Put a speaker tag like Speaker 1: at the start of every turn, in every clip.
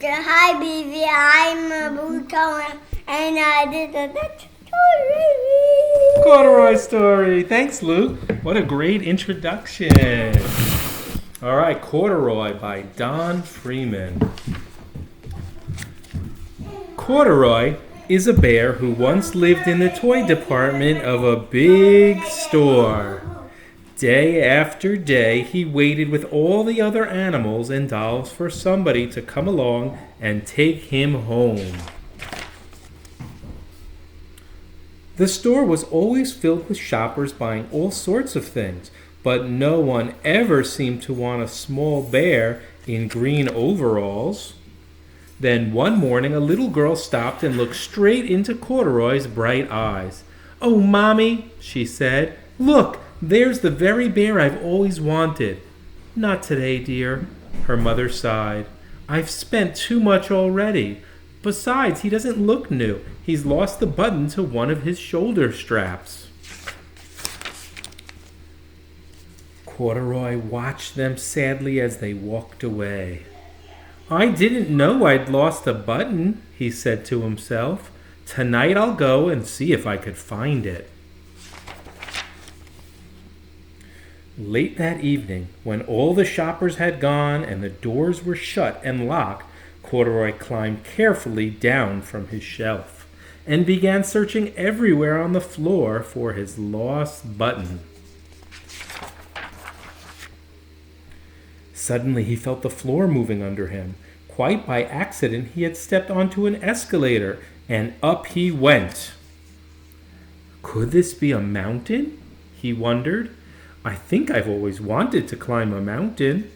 Speaker 1: Hi, baby. I'm Blue Cohen, and I did the
Speaker 2: Corduroy story. Thanks, Luke. What a great introduction. All right, Corduroy by Don Freeman. Corduroy is a bear who once lived in the toy department of a big store. Day after day, he waited with all the other animals and dolls for somebody to come along and take him home. The store was always filled with shoppers buying all sorts of things, but no one ever seemed to want a small bear in green overalls. Then one morning, a little girl stopped and looked straight into Corduroy's bright eyes. "Oh, Mommy," she said, "look, there's the very bear I've always wanted." "Not today, dear," her mother sighed. "I've spent too much already. Besides, he doesn't look new. He's lost the button to one of his shoulder straps." Corduroy watched them sadly as they walked away. "I didn't know I'd lost a button," he said to himself. "Tonight I'll go and see if I could find it." Late that evening, when all the shoppers had gone and the doors were shut and locked, Corduroy climbed carefully down from his shelf and began searching everywhere on the floor for his lost button. Suddenly he felt the floor moving under him. Quite by accident, he had stepped onto an escalator, and up he went. Could this be a mountain? He wondered. I think I've always wanted to climb a mountain.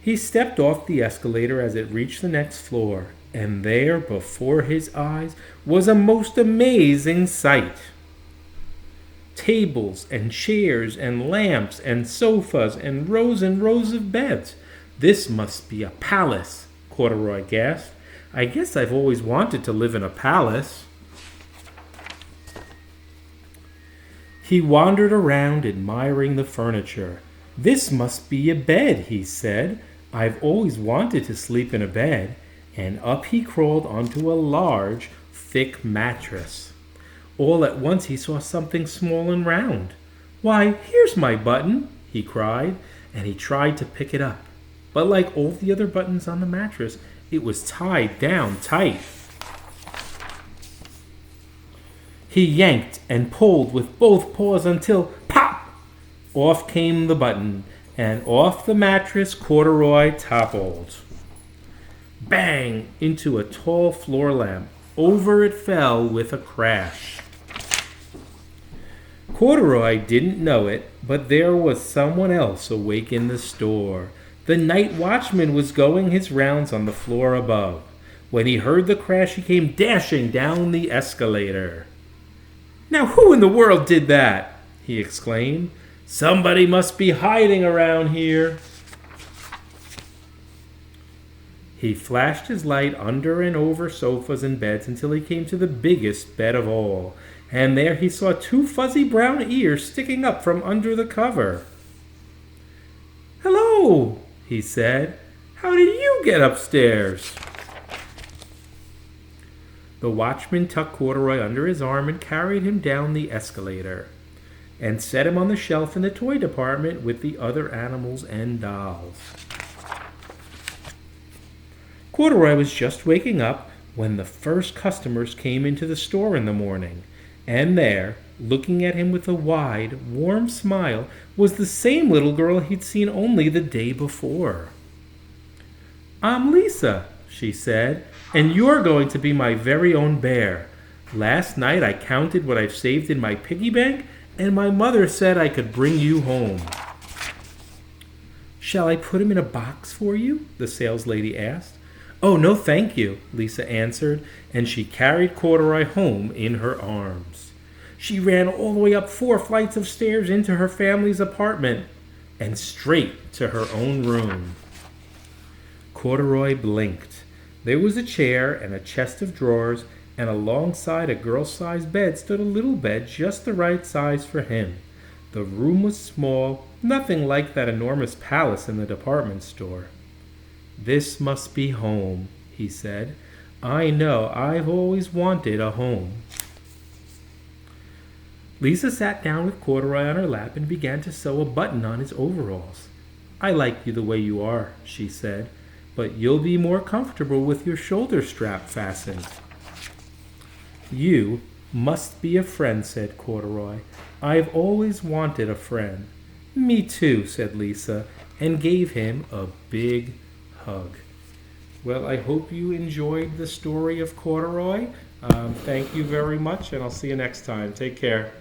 Speaker 2: He stepped off the escalator as it reached the next floor, and there before his eyes was a most amazing sight. Tables and chairs and lamps and sofas and rows of beds. This must be a palace, Corduroy gasped. I guess I've always wanted to live in a palace. He wandered around admiring the furniture. This must be a bed, he said. I've always wanted to sleep in a bed. And up he crawled onto a large, thick mattress. All at once he saw something small and round. Why, here's my button, he cried, and he tried to pick it up. But like all the other buttons on the mattress, it was tied down tight. He yanked and pulled with both paws until, pop! Off came the button, and off the mattress Corduroy toppled. Bang! Into a tall floor lamp. Over it fell with a crash. Corduroy didn't know it, but there was someone else awake in the store. The night watchman was going his rounds on the floor above. When he heard the crash, he came dashing down the escalator. Now who in the world did that? He exclaimed. Somebody must be hiding around here. He flashed his light under and over sofas and beds until he came to the biggest bed of all, and there he saw two fuzzy brown ears sticking up from under the cover. Hello, he said. How did you get upstairs? The watchman tucked Corduroy under his arm and carried him down the escalator and set him on the shelf in the toy department with the other animals and dolls. Corduroy was just waking up when the first customers came into the store in the morning, and there, looking at him with a wide, warm smile, was the same little girl he'd seen only the day before. I'm Lisa, she said, and you're going to be my very own bear. Last night I counted what I've saved in my piggy bank, and my mother said I could bring you home. Shall I put him in a box for you? The saleslady asked. Oh, no, thank you, Lisa answered, and she carried Corduroy home in her arms. She ran all the way up 4 flights of stairs into her family's apartment and straight to her own room. Corduroy blinked. There was a chair and a chest of drawers, and alongside a girl-sized bed stood a little bed just the right size for him. The room was small, nothing like that enormous palace in the department store. "This must be home," he said. "I know I've always wanted a home." Lisa sat down with Corduroy on her lap and began to sew a button on his overalls. "I like you the way you are," she said, "but you'll be more comfortable with your shoulder strap fastened." "You must be a friend," said Corduroy. "I've always wanted a friend." "Me too," said Lisa, and gave him a big hug. Well, I hope you enjoyed the story of Corduroy. Thank you very much, and I'll see you next time. Take care.